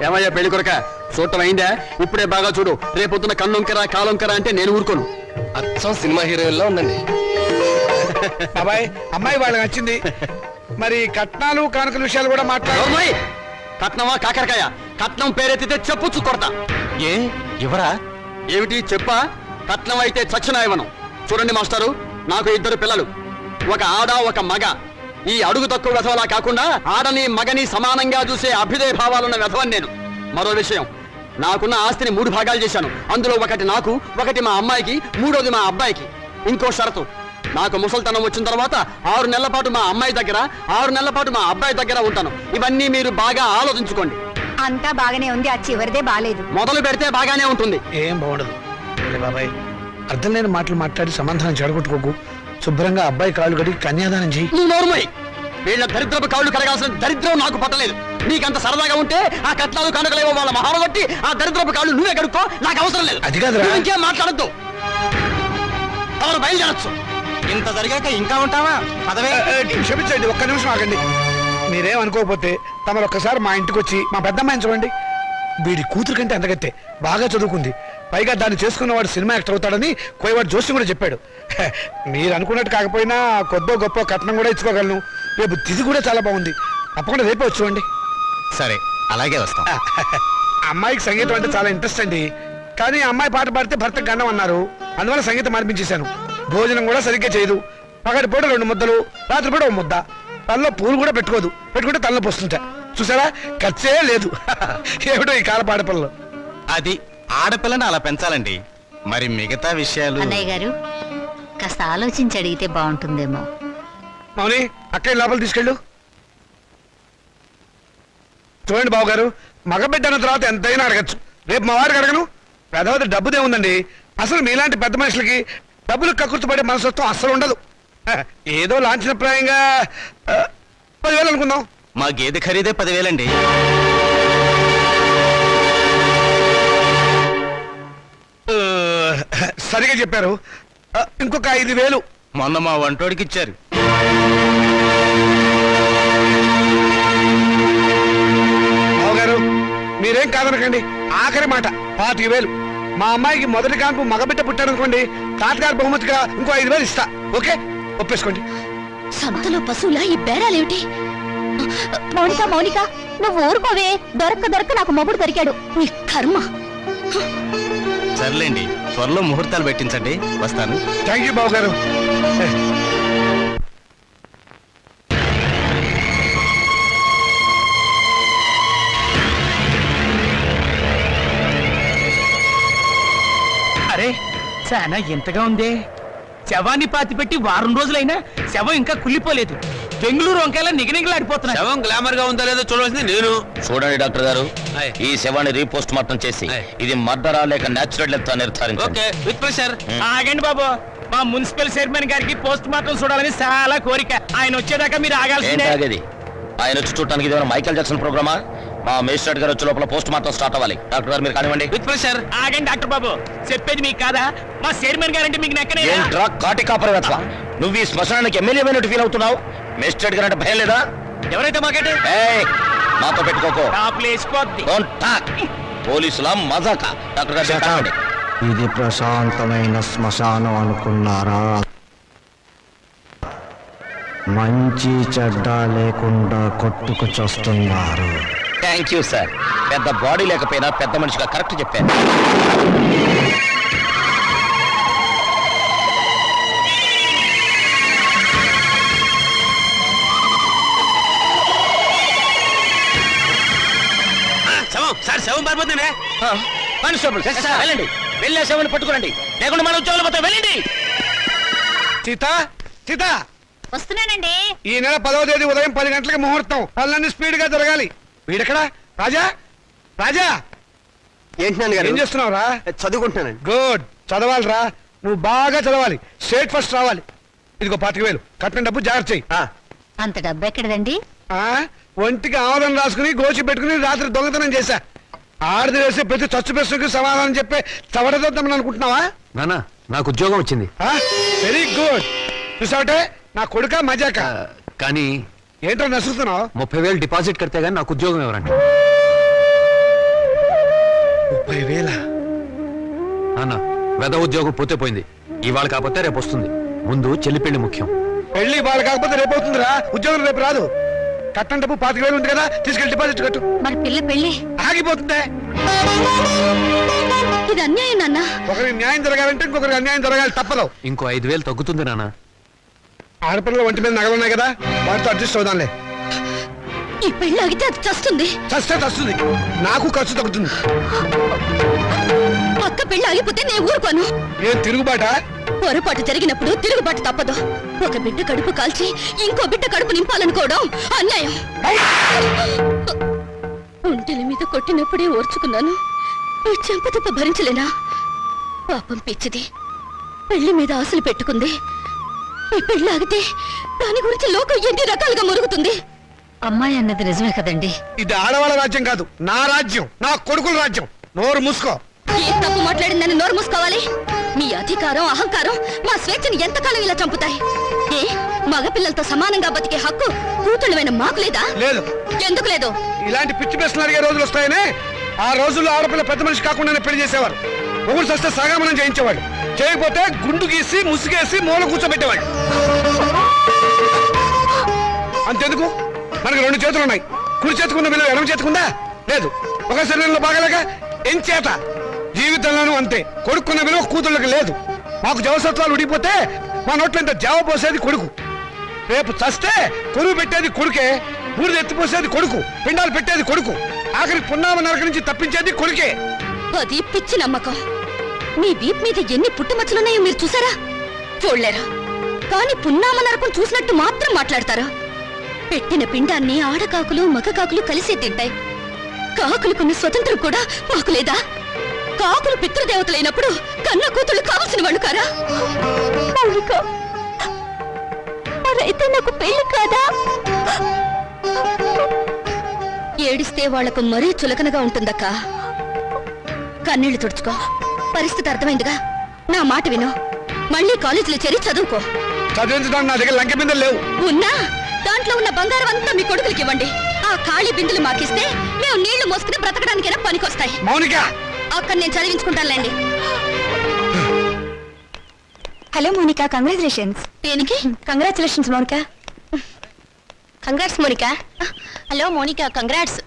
ఏమయ్యా పెళ్లి కొరక, చూడటం అయిందా? ఇప్పుడే బాగా చూడు. రేపొద్దున కన్నొంకరా కాలొంకరా అంటే నేను ఊరుకోను.
అచ్చం సినిమా హీరోయిన్లో ఉందండి.
బాబాయ్, అమ్మాయి వాళ్ళకి నచ్చింది. మరి కట్నాలు కానుకల విషయాలు కూడా మాట్లాడు.
కట్నమా కాకరకాయ? కట్నం పేరెత్తితే చెప్పుచ్చు కొడతా.
ఏ ఎవరా?
ఏమిటి చెప్పా? కట్నం అయితే చచ్చిన ఇవ్వను. చూడండి మాస్టారు, నాకు 2 పిల్లలు, ఒక ఆడ ఒక మగ. ఈ అడుగు తక్కువ వెధవలా కాకుండా ఆడని మగని సమానంగా చూసే అభ్యుదయ భావాలున్న వెధవని నేను. మరో విషయం, నాకున్న ఆస్తిని 3 భాగాలు చేశాను. అందులో ఒకటి నాకు, ఒకటి మా అమ్మాయికి, 3వది మా అబ్బాయికి. ఇంకో షరతు, నాకు ముసల్తనం వచ్చిన తర్వాత 6 నెలల పాటు మా అమ్మాయి దగ్గర, 6 నెలల పాటు మా అబ్బాయి దగ్గర ఉంటాను. ఇవన్నీ మీరు బాగా ఆలోచించుకోండి.
అంతా బాగానే ఉంది, ఆ చివరిదే బాలేదు.
మొదలు పెడితే బాగానే ఉంటుంది.
ఏం బాగుండదు బాబాయ్. అర్థం లేని మాటలు మాట్లాడి సమాధానం చెడగొట్టుకోకు. శుభ్రంగా అబ్బాయి కాళ్ళు కడిగి కన్యాదానం చెయ్యి.
నువ్వు నోరుమోయ్. వీళ్ళ దరిద్రపు కాళ్ళు కడగాల్సిన దరిద్రం నాకు పట్టలేదు. నీకంత సరదాగా ఉంటే ఆ కట్నాలు కనుకలేవో వాళ్ళ మహాలు బట్టి ఆ దరిద్రపు కాళ్ళు నువ్వే కడుక్కో. నాకు అవసరం లేదు.
అది కాదురా.
ఇంకేం మాట్లాడద్దు. ఎవరు బయలుదేరచ్చు.
ఇంత జరిగాక ఇంకా ఉంటావా? పదవే.
క్షమించండి, ఒక్క నిమిషం ఆగండి. మీరేం అనుకోకపోతే తమరు ఒక్కసారి మా ఇంటికి వచ్చి మా పెద్దమ్మాయిని చూడండి. వీడి కూతురు కంటే అంతగత్తే, బాగా చదువుకుంది. పైగా దాన్ని చేసుకున్నవాడు సినిమా యాక్టర్ అవుతాడని కోయవాడు జోషి కూడా చెప్పాడు. మీరు అనుకున్నట్టు కాకపోయినా కొద్దో గొప్ప కట్నం కూడా ఇచ్చుకోగలను. రేపు తిథి కూడా చాలా బాగుంది. తప్పకుండా రేపే వచ్చుకోండి.
సరే, అలాగే వస్తాం.
అమ్మాయికి సంగీతం అంటే చాలా ఇంట్రెస్ట్ అండి. కానీ అమ్మాయి పాట పాడితే భర్తకు గండం అన్నారు. అందువల్ల సంగీతం మార్పించేశాను. భోజనం కూడా సరిగ్గా చేయదు. పగటి పూట 2 ముద్దలు, రాత్రి పూట 1 ముద్ద. తనలో పూలు కూడా పెట్టుకోదు. పెట్టుకుంటే తనలో పోస్తుంటా. చూసారా, ఖర్చే లేదు. ఏమిటో ఈ కాల పాడపిల్లలు.
అది ఆడపిల్లని అలా పెంచాలండి. మరి మిగతా విషయాలు
అన్నయ్య గారు, కాస్త ఆలోచించి అడిగితే బాగుంటుందేమో.
మౌని అక్కడి లోపల తీసుకెళ్ళు. చూడండి బాబు గారు, మగబిడ్డ అన్న తర్వాత ఎంతైనా అడగచ్చు. రేపు మా వారికి అడగను. పెద్దవారి డబ్బుదే ఉందండి. అసలు మీలాంటి పెద్ద మనుషులకి డబ్బులు కక్కుర్తిపడే మనసత్వం అస్సలు ఉండదు. ఏదో లాంఛనప్రాయంగా 10,000 అనుకుందాం.
మా గేదె ఖరీదే 10,000 అండి.
సరిగా చెప్పారు. ఇంకొక 5,000
మొన్న మా వంటోడికి ఇచ్చారు.
బావగారు మీరేం కాదనకండి. ఆఖరి మాట 25,000. మా అమ్మాయికి మొదటి కాన్పు మగబిడ్డ పుట్టారనుకోండి, తాతగారు బహుమతిగా ఇంకో 5,000 ఇస్తా. ఓకే, ఒప్పేసుకోండి.
సంతలో పశువులా ఈ బేరాలేమిటి? మౌనిక నువ్వు ఊరుకోవే. దొరక్క నాకు మొగుడు దొరికాడు. నీ కర్మ.
సర్లేండి, త్వరలో ముహూర్తాలు పెట్టించండి. వస్తాను.
థ్యాంక్ యూ బావగారు.
అరే చాలా ఎంతగా ఉంది. శవాన్ని పాతి పెట్టి వారం రోజులైనా శవం ఇంకా కుళ్ళిపోలేదు. బెంగళూరు వంకాయలా నిగనిగలాడిపోతున్నా.
శవం గ్లామర్ గా ఉందా లేదో చూడవలసింది నేను.
చూడండి డాక్టర్ గారు, ఈ శవాన్ని రీపోస్ట్ మార్టం చేసి ఇది మర్డరా లేక న్యాచురల్ డెత్ నిర్ధారించండి.
Okay, with pressure.
ఆగండి బాబు, మా మున్సిపల్ చైర్మన్ గారికి పోస్ట్ మార్టం చూడాలని చాలా కోరిక. ఆయన వచ్చేదాకా మీరు ఆగాల్సిందే.
ఆగేది ఆయన వచ్చి చూడటానికి ఇదేమైనా మైకేల్ జాక్సన్ ప్రోగ్రామా? మా మేజిస్ట్రేట్ గారు వచ్చే లోపల పోస్ట్ మార్టం స్టార్ట్ అవ్వాలి. డాక్టర్ గారు మీరు కానివ్వండి.
With pressure.
ఆగండి డాక్టర్ బాబు, చెప్పేది మీకు కాదా? మా చైర్మన్ గారంటే మీకు నెక్కనే.
ఏంట్రా కాటి కాపరి వెతక, నువ్వు ఈ శ్మశానానికి ఎమ్మెల్యే అయినట్టు ఫీల్ అవుతున్నావు? మేజిస్ట్రేట్ గారు అంటే భయం లేదా?
ఎవరైతే మాకంటే
నాతో పెట్టుకోకో.
Don't talk.
పోలీసుల మజాక. డాక్టర్ గారు కానివ్వండి.
ఇది ప్రశాంతమైన శ్మశానం అనుకున్నారా? మంచి చెడ్డ లేకుండా కొట్టుకు చస్తున్నారు.
Thank you sir. పెద్ద బాడీ లేకపోయినా పెద్ద మనిషిగా కరెక్ట్ చెప్పాను.
సార్ శవం పారిపోతుందే.
కానిస్టేబుల్ వెళ్ళండి, వెళ్ళే శవాన్ని పట్టుకురండి, లేకుండా మన ఉద్యోగాలు పోతాం. వెళ్ళండి.
సీత
వస్తున్నానండి.
ఈ నెల 10వ తేదీ ఉదయం 10 గంటలకు ముహూర్తం. పనులన్నీ స్పీడ్ గా జరగాలి. వీడెక్కడా? రాజా
ఏంటి నాన్నగారు?
ఏం చేస్తున్నావురా?
చదువుకుంటున్నానండి.
గుడ్, చదవాలిరా. నువ్వు బాగా చదవాలి. స్టేట్ ఫస్ట్ రావాలి. ఇదిగో 25,000 కట్టిన డబ్బు జాగ్రత్త చెయ్యి.
అంత డబ్బు ఎక్కడదండి?
ఒంటికి ఆవరణ రాసుకుని గోచి పెట్టుకుని రాత్రి దొంగతనం చేశా. ఆడది వేసే ప్రతి చచ్చు ప్రశ్నకు సమాధానం చెప్పే చవడదొద్దామని అనుకుంటున్నావా?
నానా నాకు ఉద్యోగం వచ్చింది.
Very good. చూసావటే నా కొడుక మజాక.
కానీ
ఏంటో నసుకుతున్నావు?
30,000 డిపాజిట్ కడితే గానీ నాకు ఉద్యోగం ఎవరండి?
30,000?
నాన్న వెద ఉద్యోగం పోతే పోయింది. ఇవాళ కాకపోతే రేపు వస్తుంది. ముందు చెల్లి పెళ్లి ముఖ్యం.
పెళ్లి ఇవాళ కాకపోతే రేపు అవుతుందిరా. ఉద్యోగం రేపు రాదు. కట్టం డబ్బు 25,000 ఉంది కదా, తీసుకెళ్లి డిపాజిట్ కట్టు.
మరి పిల్ల పెళ్లి
ఆగిపోతుందే.
ఇది అన్యాయం నాన్న.
ఒకరికి న్యాయం జరగాలంటే ఇంకొకరికి అన్యాయం జరగాలి, తప్పదు.
ఇంకో 5,000 తగ్గుతుంది నాన్న.
ఆడపిల్లల ఒంటి మీద నగలున్నాయి కదా, వాటితో అడ్జస్ట్ అవుదాంలే.
ఈ పెళ్లి ఆగితే అది చస్తుంది.
చస్తే చస్తుంది, నాకు ఖర్చు తగ్గుతుంది.
పక్క పెళ్లి ఆగిపోతే నేను ఊరుకోను.
ఏం తిరుగుబాట?
పొరపాటు జరిగినప్పుడు తిరుగుబాటు తప్పదు. ఒక బిడ్డ కడుపు కాల్చి ఇంకో బిడ్డ కడుపు నింపాలనుకోవడం అన్యాయం. ఒంటెల మీద కొట్టినప్పుడే ఓర్చుకున్నాను. ఈ చెంపదెబ్బ భరించలేనా? పాపం పిచ్చిది, పెళ్లి మీద ఆశలు పెట్టుకుంది. ఈ పెళ్లి ఆగితే దాని గురించి లోకం ఎన్ని రకాలుగా మురుగుతుంది. అమ్మాయి అన్నది నిజమే కదండి.
ఇది ఆడవాళ్ళ రాజ్యం కాదు, నా రాజ్యం, నా కొడుకుల రాజ్యం. నోరు మూసుకో.
ఏ తప్పు మాట్లాడిందని నోరు మూసుకోవాలి? మీ అధికారం అహంకారం మా స్వేచ్ఛని ఎంతకాలం ఇలా చంపుతాయి? ఏ మగపిల్లలతో సమానంగా బతికే హక్కు కూతుళ్ళమైన మాకు లేదా?
లేదు.
ఎందుకు లేదు?
ఇలాంటి పిచ్చి ప్రశ్నలు అడిగే రోజులు వస్తాయనే. ఆ రోజుల్లో ఆడపిల్ల పెద్ద మనిషి కాకుండానే పెళ్లి చేసేవారు. ఒకరు సస్తే సగామనం చేయించేవాడు. చేయకపోతే గుండు గీసి ముసుగేసి మూల కూర్చోబెట్టేవాడు. అంతెందుకు, మనకు 2 చేతులు ఉన్నాయి. కుడి చేతుకున్న విలువ ఎడమ చేతుకుందా? లేదు. ఒక శరీరంలో బాగలేక ఎంచేత జీవితంలోనూ అంతే. కొడుకున్న విలువ కూతుళ్ళకి లేదు. మాకు జవసత్వాలు ఉడిపోతే మా నోట్లో ఇంత జావ పోసేది కొడుకు. రేపు చస్తే కొరువు పెట్టేది కొడుకే. బూడిద ఎత్తిపోసేది కొడుకు. పిండాలు పెట్టేది కొడుకు. ఆఖరి పున్నామ నరక నుంచి తప్పించేది కొడుకే.
అది పిచ్చి నమ్మకం. మీ వీప్ మీద ఎన్ని పుట్టుమచ్చలున్నాయో మీరు చూసారా? చూడలేరా? కానీ పున్నామ నరకం చూసినట్టు మాత్రం మాట్లాడతారు. పెట్టిన పిండాన్ని ఆడకాకులు మగ కాకులు కలిసే తింటాయి. కాకులకున్న స్వతంత్రం కూడా మాకు లేదా? కాకులు పితృదేవతలైనప్పుడు కన్న కూతుళ్ళు కావలసిన వాళ్ళు కారా? అయితే నాకు పెళ్లి కాదా? ఏడిస్తే వాళ్లకు మరీ చులకనగా ఉంటుందక్క. కన్నీళ్లు తుడుచుకో. పరిస్థితి అర్థమైందిగా. నా మాట విను. మళ్ళీ కాలేజీలో చేరి చదువుకో.
చదివించడానికి నా దగ్గర లంక బిందెలు లేవు.
ఉన్నా దాంట్లో ఉన్న బంగారం అంతా మీ కొడుకులకి ఇవ్వండి. ఆ ఖాళీ బిందులు మాకిస్తే మేము నీళ్లు మోసుకుని బ్రతకడానికైనా పనికొస్తాయి.
మౌనిక,
అక్కడ నేను చదివించుకుంటానులేండి. Hello Monika, congratulations. దేనికి? Congratulations Monika. Congrats Monika. Hello Monika, congrats.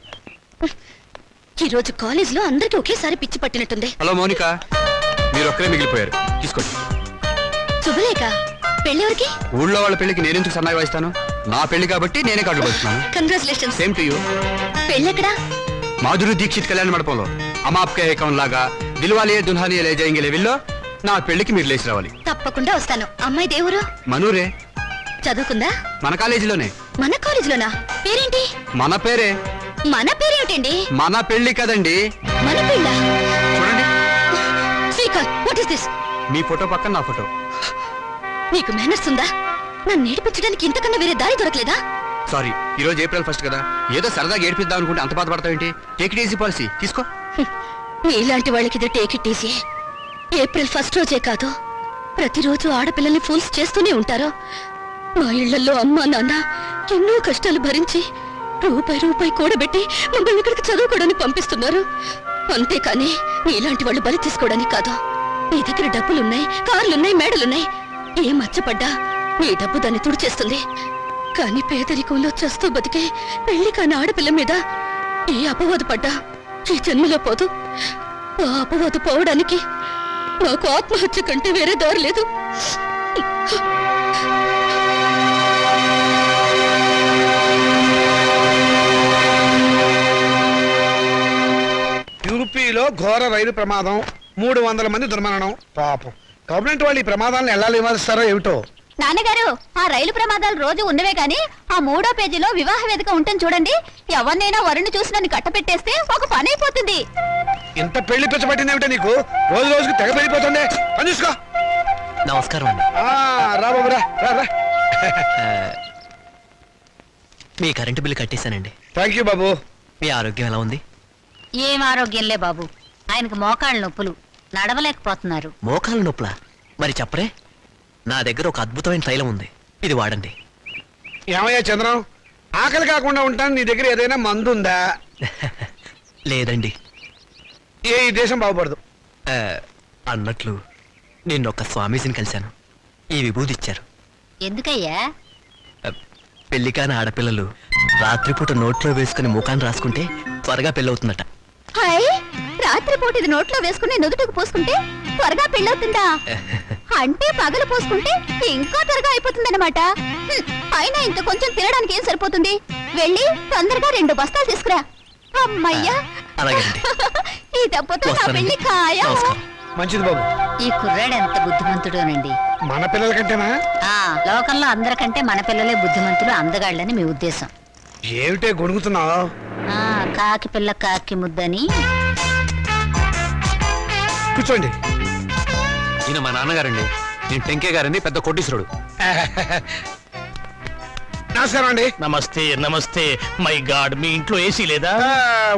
ఈ రోజు కాలేజ్ లో అందరికి ఒకేసారి పిచ్చి పట్టినట్టుంది.
హలో మౌనిక, మీరు ఒక్కరే మిగిలిపోయారు. తీసుకోండి.
శుభలేఖ, పెళ్ళెవరికి?
ఊళ్ళో వాళ్ళ పెళ్లికి నేనెందుకు సన్నాయి వాయిస్తాను? నా పెళ్లి కాబట్టి నేనే కార్డు పడుతున్నాను.
కంగ్రాచులేషన్స్.
Same to you.
పెళ్ళెక్కడా?
మాధురి దీక్షిత్ కళ్యాణ మండపంలో అమాప్కే ఏకం లాగా దిల్వాలియే దుల్హానియే లే జాయేంగే లెవెల్లో నా పెళ్లికి మీరు లేచి రావాలి.
తప్పకుండా వస్తాను. అమ్మాయి దేవురు?
మనూరే.
చదువుకుందా?
మన కాలేజీలోనే.
మన కాలేజీలోనా? పేరేంటి?
మన పేరే.
మన పేరేమిటండి?
మన పెళ్లి కదండి.
మన పెళ్ళ?
చూడండి.
Srikanth, what is this?
Me photo పక్కన నా ఫోటో.
నీకు మేనర్స్ ఉందా? నన్ను ఏడిపించడానికి ఇంతకన్నా వేరే దారి దొరకలేదా?
సారీ, ఈ రోజు ఏప్రిల్ 1 కదా, ఏదో సరదాగా ఏడిపిద్దాం అనుకుంటే అంత బాధపడతావేంటి? Take it easy policy. తీసుకో.
ఇలాంటి వాళ్ళకి ఇది టేక్ ఇట్ ఈజీ. ఏప్రిల్ 1 రోజే కాదు, ప్రతిరోజు ఆడపిల్లల్ని ఫూల్స్ చేస్తూనే ఉంటారు. మా ఇళ్లలో అమ్మా నాన్న ఎన్నో కష్టాలు భరించి రూపాయి కూడబెట్టి మమ్మల్ని ఇక్కడికి చదువుకోవడానికి పంపిస్తున్నారు. అంతేకాని నీలాంటి వాళ్ళు బలి తీసుకోవడానికి కాదు. నీ దగ్గర డబ్బులున్నాయి, కార్లున్నాయి, మేడలున్నాయి. ఏ మచ్చపడ్డా నీ డబ్బు దాన్ని తుడిచేస్తుంది. కానీ పేదరికంలో చస్తూ బతికే పెళ్లి కాని ఆడపిల్ల మీద ఏ అపవాదు పడ్డా ఈ జన్మలో పోదు. ఆ అపవాదు పోవడానికి నాకు ఆత్మహత్య కంటే వేరే దారి లేదు.
యూపీలో ఘోర రైలు ప్రమాదం, 300 మంది దుర్మరణం. పాపం గవర్నమెంట్ వాళ్ళు ఈ ప్రమాదాలను ఎలా నివారిస్తారో ఏమిటో.
నాన్నగారు, ఆ రైలు ప్రమాదాలు రోజు ఉన్నవే గాని ఆ 3వ పేజీలో వివాహ వేదిక ఉంటుంది చూడండి. ఎవరినైనా వరుణ్ణి చూసి నన్ను కట్టపెట్టేస్తే ఒక పని అయిపోతుంది.
ఇంత పెళ్లి పిచ్చబట్టింది ఏమిటో నీకు? రోజు రోజుకి తెగ పెరిగిపోతుంది. పని చూసుకో.
నమస్కారం అండి.
రా బాబు, రా రా.
మీ కరెంటు బిల్లు కట్టేశానండి.
థ్యాంక్ యూ బాబు.
మీ ఆరోగ్యం ఎలా ఉంది?
ఏం ఆరోగ్యంలే బాబు, ఆయనకు మోకాళ్ళ నొప్పులు, నడవలేకపోతున్నారు.
మోకాళ్ళ నొప్పులా? మరి చెప్పరే, నా దగ్గర ఒక అద్భుతమైన తైలం ఉంది, ఇది వాడండి.
ఏమయ్యా చంద్రం, ఆకలి కాకుండా ఉంటాను, నీ దగ్గర ఏదైనా మందు ఉందా?
లేదండి.
ఈ దేశం బాగుపడదు.
అన్నట్లు నిన్నొక్క స్వామీజీని కలిశాను, ఈ విభూది ఇచ్చారు.
ఎందుకయ్యా?
పెళ్లి కాని ఆడపిల్లలు రాత్రిపూట నోట్లో వేసుకుని ముఖాన్ని రాసుకుంటే త్వరగా పెళ్ళవుతుందట.
రాత్రిపూట ఇది నోట్లో వేసుకుని నుదుటికి పోసుకుంటే త్వరగా పెళ్ళవుతుందా? అంటే పగలు పోసుకుంటే ఇంకా త్వరగా అయిపోతుందన్నమాట. అయినా ఇంత కొంచెం తినడానికి ఏం సరిపోతుంది? వెళ్ళి తొందరగా 2 బస్తాలు తీసుకురా. అమ్మయ్యా, ఈ దెబ్బతో నా పెళ్లి ఖాయం.
మంచిది బాబు.
ఈ కుర్రాడు ఎంత బుద్ధిమంతుడోనండి.
మన పిల్లల కంటేనా?
లోకంలో అందరికంటే మన పిల్లలే బుద్ధిమంతులు, అందగాళ్ళని మీ ఉద్దేశం.
ఏమిటే గొడుగుతున్నావు?
కాకి పిల్ల కాకి ముద్దని.
కూర్చోండి.
ఈయన మా నాన్నగారండి, నేను టెంకే గారండి, పెద్ద కోటీశ్వరుడు.
నమస్కారం అండి.
నమస్తే నమస్తే. మై గాడ్, మీ ఇంట్లో ఏసీ లేదా?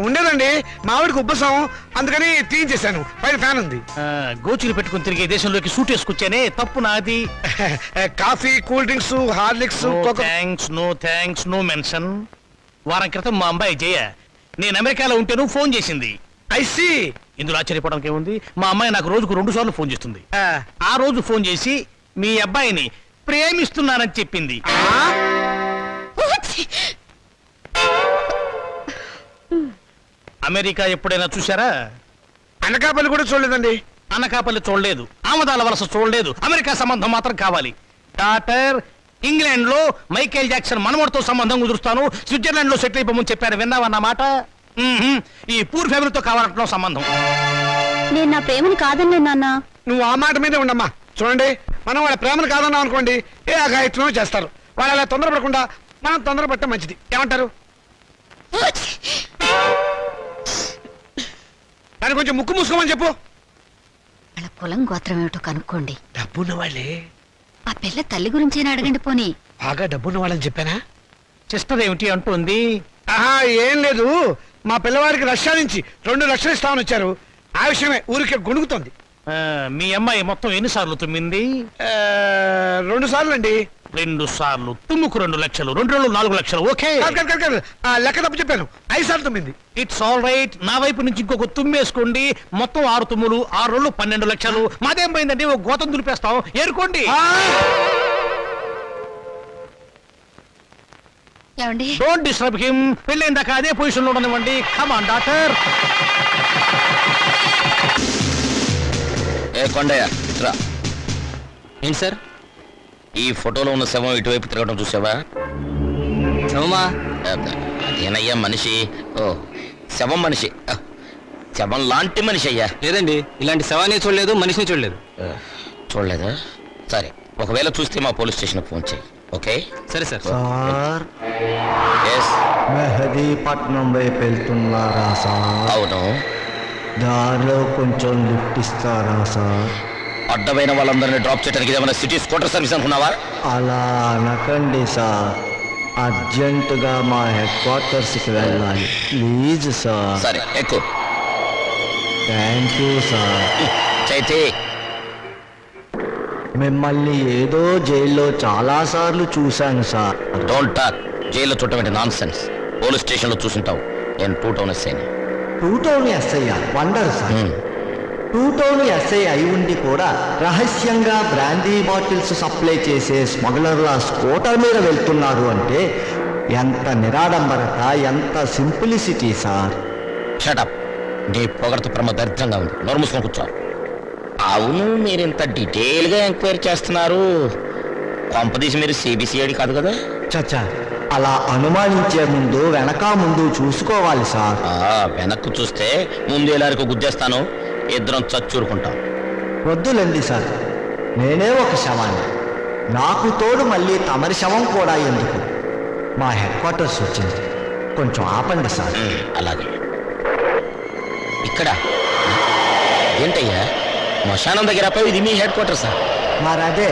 ఉండేదండి, మావిడికి ఉబ్బసం, అందుకని తీయించేశాను. పైన ఫ్యాన్ ఉంది.
గోచులు పెట్టుకుని తిరిగే దేశంలోకి సూట్ వేసుకొచ్చానే, తప్పు నాది.
Coffee, cool drinks, Horlicks.
No thanks, no mention. వారం క్రితం మా అమ్మాయి జయ నేను అమెరికాలో ఉంటేను ఫోన్ చేసింది.
ఐసీ.
ఇందులో ఆశ్చర్యపోవడానికి ఏముంది? మా అమ్మాయి నాకు రోజుకు 2 సార్లు ఫోన్ చేస్తుంది. ఆ రోజు ఫోన్ చేసి మీ అబ్బాయిని ప్రేమిస్తున్నానని చెప్పింది. అమెరికా ఎప్పుడైనా చూసారా?
అనకాపల్లి కూడా చూడలేదండి.
అనకాపల్లి చూడలేదు, ఆమదాల వలస చూడలేదు, అమెరికా సంబంధం మాత్రం కావాలి. డాక్టర్, ఇంగ్లాండ్ లో మైకేల్ జాక్సన్ మనవడితో సంబంధం కుదురుస్తాను, స్విట్జర్లాండ్ లో సెటిల్ అయిపోమని చెప్పారు. విన్నావన్నమాట? ఈ పూర్ ఫ్యామిలీతో కావాలంటున్నావు సంబంధం.
నేను నా ప్రేమను కాదన్నా నాన్న.
నువ్వు ఆ మాట మీదే ఉండమ్మా. చూడండి, మనం వాళ్ళ ప్రేమను కాదన్నాం అనుకోండి ఏ అఘాయిత్వం చేస్తారు. వాళ్ళు అలా తొందరపడకుండా మనం తొందరపడటం మంచిది. ఏమంటారు? దాన్ని కొంచెం ముక్కు మూసుకోమని చెప్పు.
వాళ్ళ కులం గోత్రం ఏమిటో కనుక్కోండి.
డబ్బున్న వాళ్ళే.
ఆ పిల్ల తల్లి గురించేనా అడగండి పోనీ.
బాగా డబ్బున్న వాళ్ళని చెప్పానా?
సిస్టర్ ఏమిటి అంటుంది?
ఆహా, ఏం లేదు. మా పిల్లవాడికి రష్యా నుంచి 2 లక్షలు ఇస్తామని వచ్చారు. ఆ విషయమే ఊరికే గొణుగుతోంది.
మీ అమ్మాయి మొత్తం ఎన్నిసార్లు తుమ్మింది?
2 సార్లు అండి.
2 సార్లు తుమ్ముకు 2 లక్షలు, 2 రోజులు 4 లక్షలు. ఓకే,
లెక్క తప్పు చెప్పాను. 5 సార్లు తుమ్మింది.
It's all right. నా వైపు నుంచి ఇంకొక తుమ్మేసుకోండి. మొత్తం 6 తుమ్ములు, 6 రోజులు 12 లక్షలు. మాదేం పోయిందండి, ఒక గోతం దులిపేస్తాం. ఏరుకోండి. Don't disturb him. పెళ్ళైన దాకా అదే పొజిషన్ లో ఉండనివ్వండి. Come on doctor.
ఏ కొండయ్య రా.
ఏంటి సార్?
ఈ ఫోటోలో ఉన్న శవం ఇటువైపు తిరగడం చూసావా?
శవమా?
అదేనయ్యా మనిషి. ఓ శవం మనిషి. శవం లాంటి మనిషి అయ్యా.
లేదండి, ఇలాంటి శవాన్ని చూడలేదు, మనిషిని చూడలేదు.
చూడలేదా? సరే, ఒకవేళ చూస్తే మా పోలీస్ స్టేషన్ ఫోన్ చేయి. ఓకే
సరే సార్.
సార్, మెహదీపట్నం వైపు వెళ్తున్నారా సార్?
అవును.
దారిలో కొంచెం లిఫ్ట్ ఇస్తారా సార్?
అడ్డమైన వాళ్ళందరినీ డ్రాప్ చేయడానికి ఏమైనా సిటీ స్కూటర్ సర్వీస్ అనుకున్నావా?
అలా అనకండి సార్, అర్జెంటుగా మా హెడ్ క్వార్టర్స్కి వెళ్ళాలి. Please sir.
సరే ఎక్కువ.
Thank you sir.
చైతే,
మిమ్మల్ని ఏదో జైల్లో చాలాసార్లు చూశాను సార్.
Don't talk. జైల్లో చూడటం నాన్ సెన్స్. పోలీస్ స్టేషన్లో చూసుంటావు. నేను 2 టౌన్ ఎస్ఐని.
2 town SI wonder sir. 2 town SI అయి ఉండి కూడా రహస్యంగా బ్రాందీ బాటిల్స్ సప్లై చేసే స్మగ్లర్ల స్కూటర్ మీద వెళ్తున్నారు అంటే ఎంత నిరాడంబరత, ఎంత సింప్లిసిటీ సార్.
షటప్. నీ పొగడత ప్రమ దరిద్రంగా ఉంది. నోరు మూసుకొని కూర్చో. అవును, మీరు ఇంత డీటెయిల్గా ఎంక్వైరీ చేస్తున్నారు. కొంపదీసి మీరు సిబిసిఐడి కాదు కదా?
చచ్చా, అలా అనుమానించే ముందు వెనక ముందు చూసుకోవాలి సార్.
వెనక్కు చూస్తే ముందు ఎలారికి గుద్దేస్తాను. ఇద్దరం చచ్చూరుకుంటాం.
వద్దులండి సార్, నేనే ఒక శవాన్ని. నాకు తోడు మళ్ళీ తమరి శవం కూడా ఎందుకు? మా హెడ్ క్వార్టర్స్ వచ్చింది, కొంచెం ఆపండి సార్.
అలాగే. ఇక్కడ ఏంటయ్యా, శ్మశానం దగ్గర ఇది మీ హెడ్ క్వార్టర్ సార్?
మరదే